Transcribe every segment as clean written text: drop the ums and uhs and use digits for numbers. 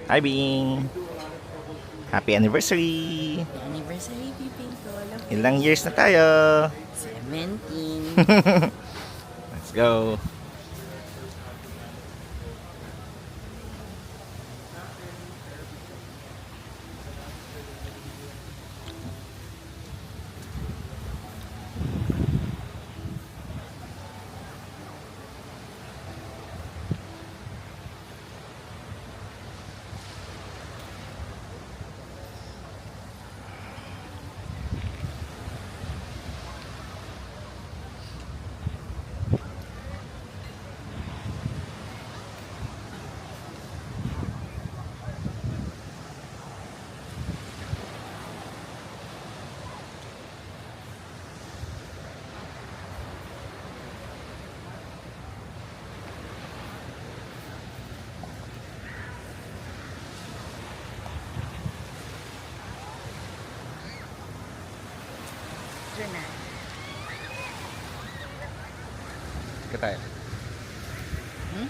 Hi, Bing! Happy anniversary! Happy anniversary, Piping ko. Ilang years na tayo? 17. Let's go! Diyan na. Sige tayo. Hmm?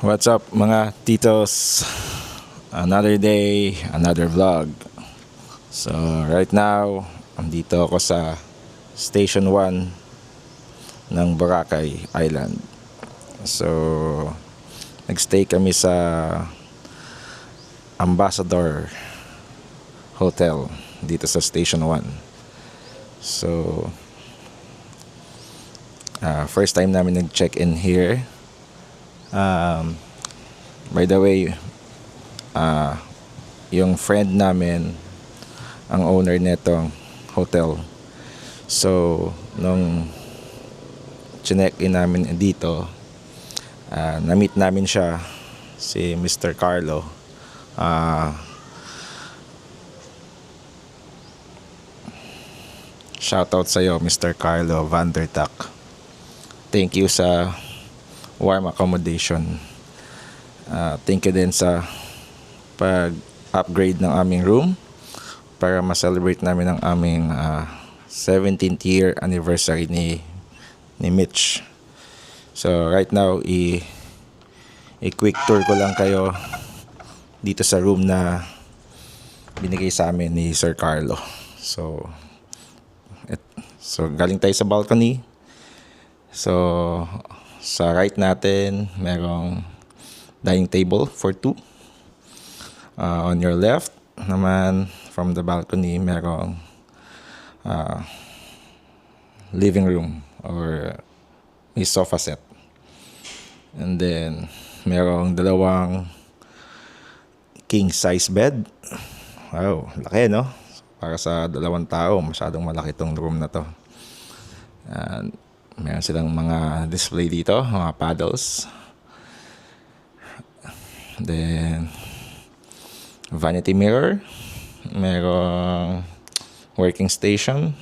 What's up mga titos? Another day, another vlog. So right now, andito ako sa Station 1 ng Boracay Island. So nagstay kami sa Ambassador Hotel dito sa Station 1. So first time namin nag-check-in here. By the way, yung friend namin ang owner netong hotel. So nung chinek-in namin dito, na-meet namin siya, si Mr. Carlo. Shoutout sa'yo, Mr. Carlo Vandertak. Thank you sa warm accommodation. Thank you din sa pag-upgrade ng aming room para ma-celebrate namin ang aming 17th year anniversary ni Mitch. So right now, i-quick tour ko lang kayo dito sa room na binigay sa amin ni Sir Carlo. So galing tayo sa balcony. So sa right natin, merong dining table for two. On your left naman, from the balcony, merong living room or may sofa set. And then merong dalawang king size bed. Wow, laki no? Para sa dalawang tao, masyadong malaki tong room na to. And meron silang mga display dito, mga paddles. Then vanity mirror, merong working station,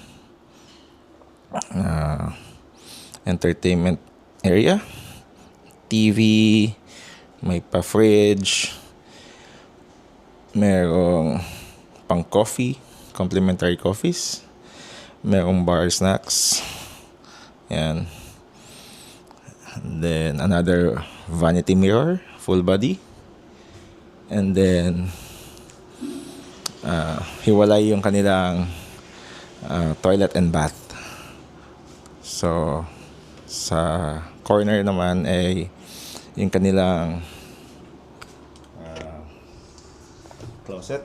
entertainment area, TV, may pa-fridge, merong pang coffee, complimentary coffees, merong bar snacks. Yan. And then another vanity mirror, full body. And then hiwalay yung kanilang toilet and bath. So sa corner naman ay yung kanilang closet.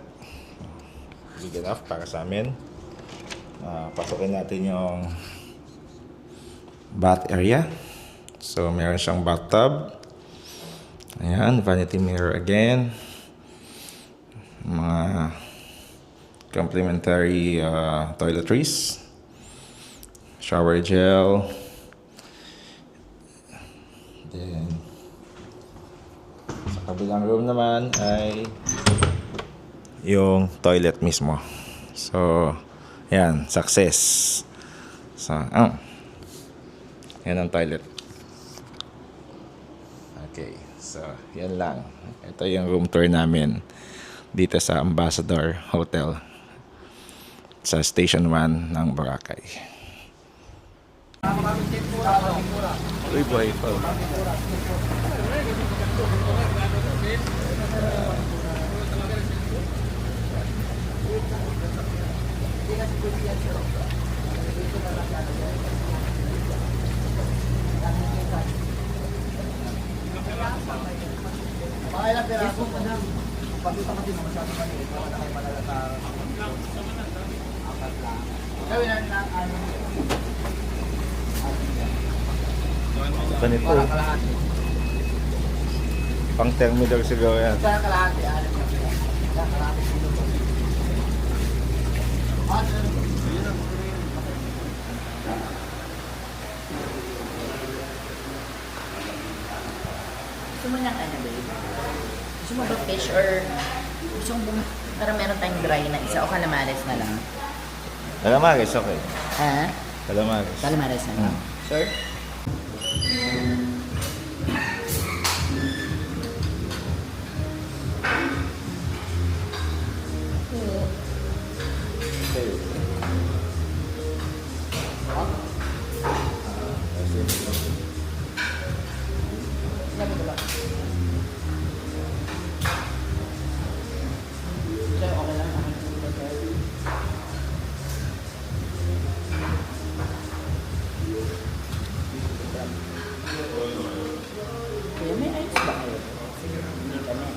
Big enough para sa amin. Pasukin natin yung bath area. So meron siyang bathtub. Ayan, vanity mirror again. Mga complimentary toiletries, shower gel. Then sa kabilang room naman ay yung toilet mismo. So yan, success. So yan ang toilet. Okay, so yan lang. Ito yung room tour namin dito sa Ambassador Hotel sa Station 1 ng Boracay. Uy, buhay pa. Ganito. Pang thermidor siguro yan. Gusto mo ng ano, babe? Gusto mo ba fish or gusto mo para meron tayong dry na isa o calamares na lang? Calamares, okay. Ha? Calamares. Calamares na lang. Sure? Kuya, may ice ba kayo? Hindi kami.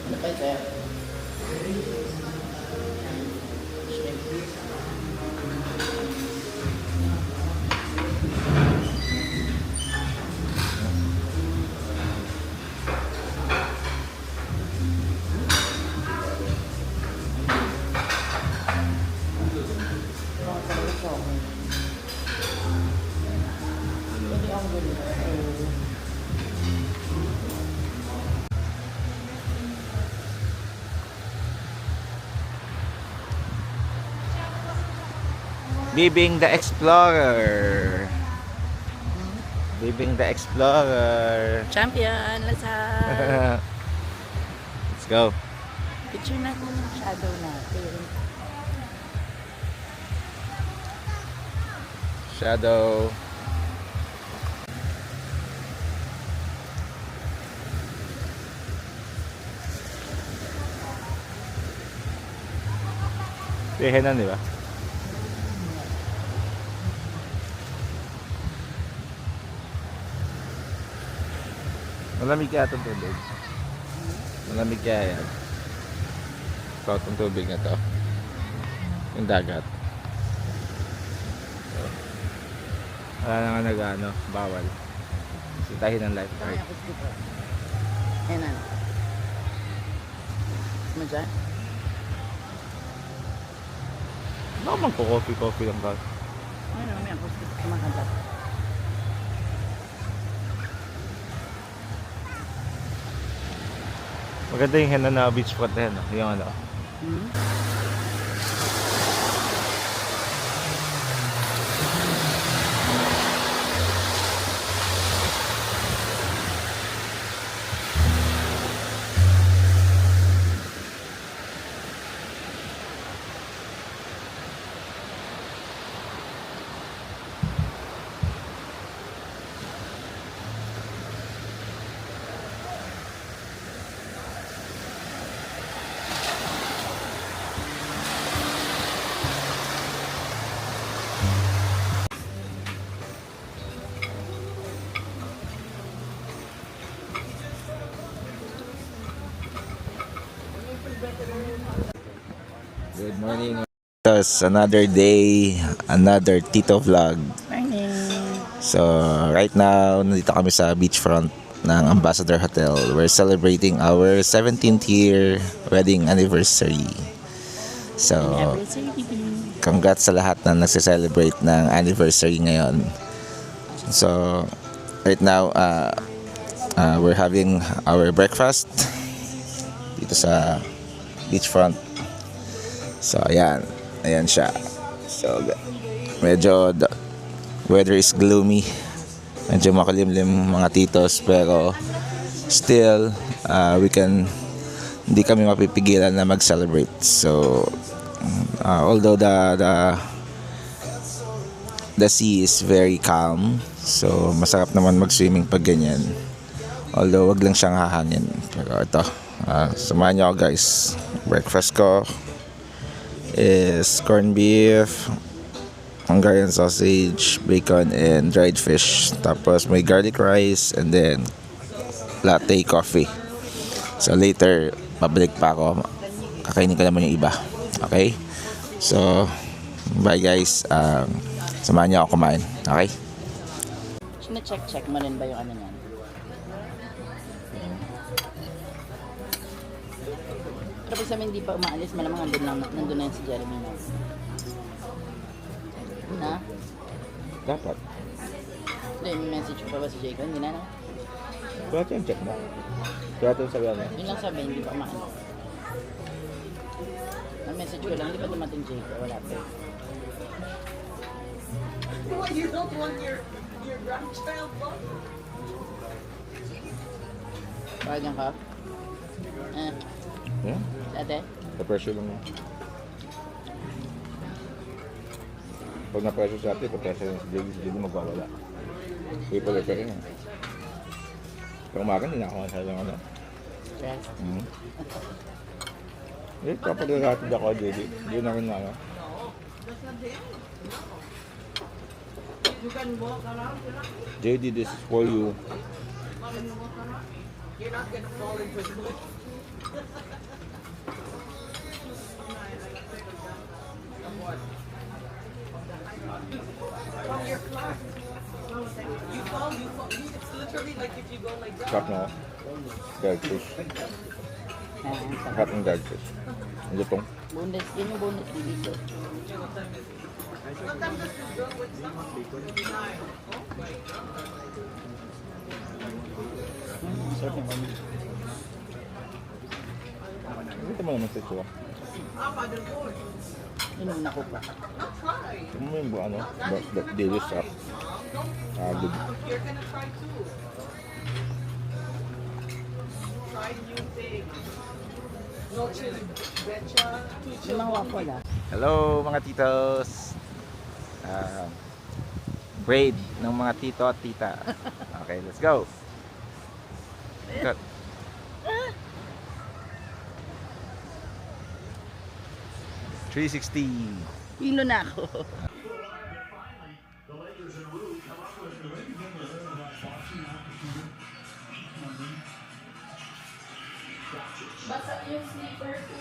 Ano pa ito? Shrimp. Pwede ang gulo. Bibing the Explorer. Bibing the Explorer. Champion! Lasal! Let's go. Picture natin yung shadow natin. Shadow. Pehenan, di ba? Malamig kaya itong tubig. Malamig kaya yan. Ito, itong tubig na to. Yung dagat. So, wala na nga nag-ano, bawal. Sitahin ng lifeguard. Ayan na. Mo dyan? Baka magko-coffee lang ka. Ano, may ako kumakagat. Maganda yung henna na beach spot na hen. Yung ano. Hmm? Good morning. It's another day, another Tito vlog. Morning. So, right now, nandito kami sa beachfront ng Ambassador Hotel. We're celebrating our 17th year wedding anniversary. So, congrats sa lahat na nagse-celebrate ng anniversary ngayon. So, right now, we're having our breakfast dito sa beachfront. So, ayan. Ayan siya. So, medyo weather is gloomy. Medyo makulimlim mga titos. Pero, still, hindi kami mapipigilan na mag-celebrate. So, although the sea is very calm. So, masarap naman mag-swimming pag ganyan. Although, wag lang siyang hahangin. Pero ito, samahan niyo ako guys. Breakfast ko is corned beef, Hungarian sausage, bacon, and dried fish. Tapos may garlic rice and then latte coffee. So later, pabalik pa ako. Kakainin ko naman yung iba. Okay? So, bye guys. Samahan niyo ako kumain. Okay? Sina-check mo rin ba yung ano niyan? Pero pag sabi hindi pa umaalis, malamang nandun na yun si Jeremy na. Na? Dapat. Hindi, may message pa ba si Jacob? Hindi na, no? Kaya ito yung check mo. Kaya ito yung sabi mo. Yun lang sabi, hindi pa umaalis. Ang message ko lang, hindi pa dumating Jacob. Wala pa. Well, you don't want your grandchild love? Pawagan ka? Yeah? Ate? Pa-pressure lang yun. Pag na-pressure sa atin, pa-pressure lang si JD magwawala. People are paying. Pag umaga, hindi na ako masyadong ano. Yes. Kapag-ratid ako, JD. Hindi na rin na ano. You can walk around. JD, this is for you. You're not gonna fall into the pool. From your class. You fall. It's literally like if you go like that. Sarap na dogfish. Sarap ng dogfish. Ang lutong. Boneless, yun yung boneless dito. Sarap ng kami. Ito mo naman sa itsura. Inuna ko pa. Ito mo yung ano, daily strap. Good. You're gonna try too. Try new things. No chili becha. Yung mga waffle ah. Hello mga titos. Braid ng mga tito at tita. Okay, let's go. Cut. 360. Hilo na ako. Basa yung slipper ko.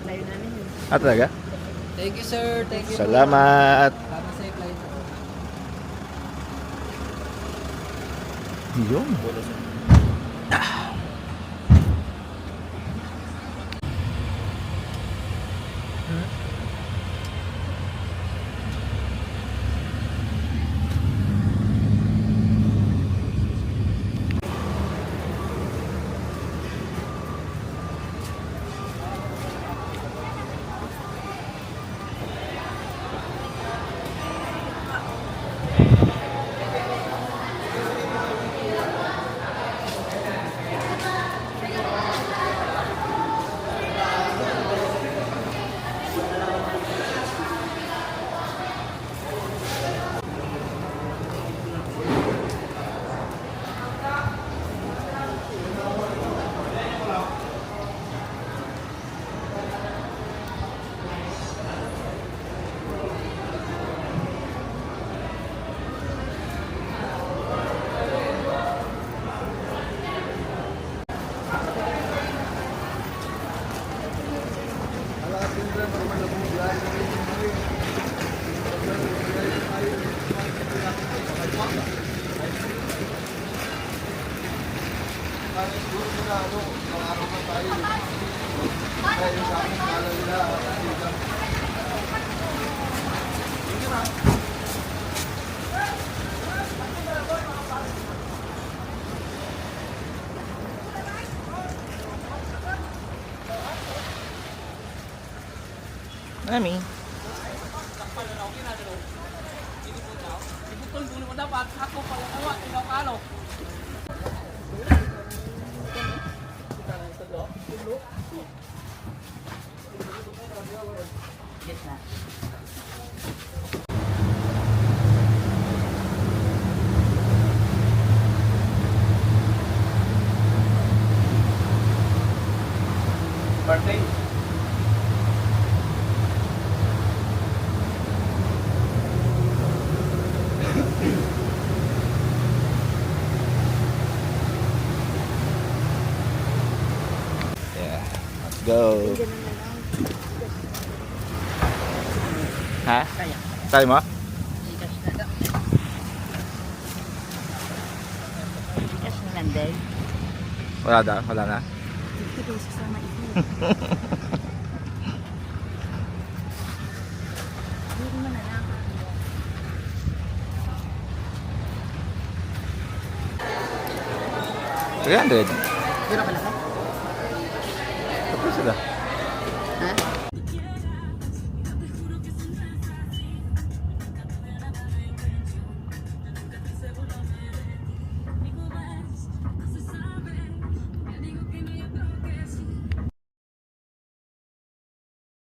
Layo namin yun. Ah, talaga? Thank you, sir. Thank you. Salamat. Para sa flight. Yun. Mami. Ibutol dulu mo dapat. Ako pala kawa. Ikaw kalo. Yes na. Birthday. Yeah, let's go. Ha? Kaya. Kaya mo? Gcash na daw. Gcash na lang, Dave. Wala na. 50 pesos sama ito. Hindi mo na lang. $300. Pero pala ka? Tapos sila.